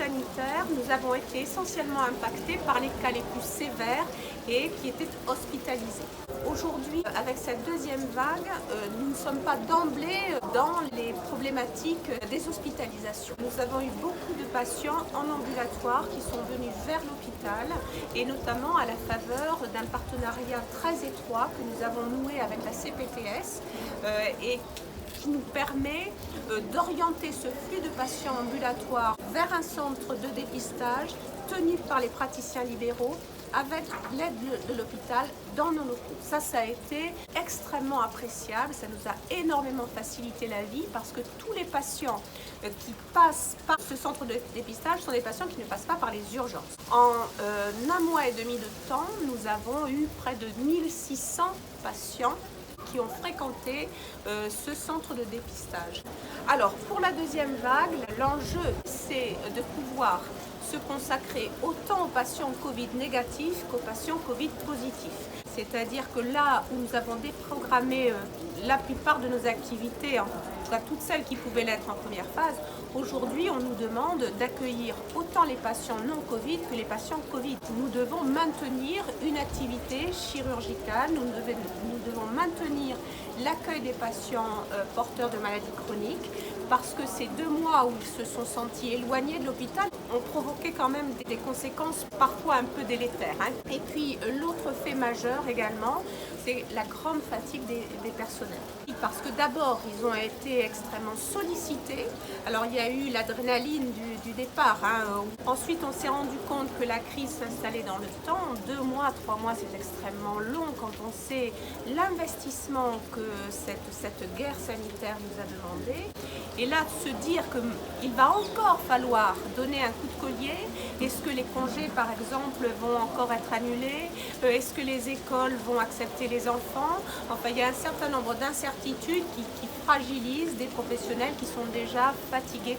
sanitaire, nous avons été essentiellement impactés par les cas les plus sévères et qui étaient hospitalisés. Aujourd'hui, avec cette deuxième vague, nous ne sommes pas d'emblée dans les problématiques des hospitalisations. Nous avons eu beaucoup de patients en ambulatoire qui sont venus vers l'hôpital et notamment à la faveur d'un partenariat très étroit que nous avons noué avec la CPTS et qui nous permet d'orienter ce flux de patients ambulatoires vers un centre de dépistage tenu par les praticiens libéraux avec l'aide de l'hôpital dans nos locaux. Ça a été extrêmement appréciable, ça nous a énormément facilité la vie parce que tous les patients qui passent par ce centre de dépistage sont des patients qui ne passent pas par les urgences. En un mois et demi de temps, nous avons eu près de 1600 patients qui ont fréquenté ce centre de dépistage. Alors, pour la deuxième vague, l'enjeu, c'est de pouvoir se consacrer autant aux patients Covid négatifs qu'aux patients Covid positifs. C'est-à-dire que là où nous avons déprogrammé la plupart de nos activités, en tout cas toutes celles qui pouvaient l'être en première phase, aujourd'hui on nous demande d'accueillir autant les patients non Covid que les patients Covid. Nous devons maintenir une activité chirurgicale, nous devons maintenir l'accueil des patients porteurs de maladies chroniques parce que ces 2 mois où ils se sont sentis éloignés de l'hôpital ont provoqué quand même des conséquences parfois un peu délétères. Et puis l'autre fait majeur également, c'est la grande fatigue des personnels. Parce que d'abord, ils ont été extrêmement sollicités. Alors il y a eu l'adrénaline du départ. Ensuite, on s'est rendu compte que la crise s'installait dans le temps. 2 mois, 3 mois, c'est extrêmement long quand on sait l'investissement que cette guerre sanitaire nous a demandé. Et là, se dire qu'il va encore falloir donner un coup de collier. Est-ce que les congés, par exemple, vont encore être annulés? Est-ce que les écoles vont accepter les enfants? Enfin, il y a un certain nombre d'incertitudes qui fragilisent des professionnels qui sont déjà fatigués.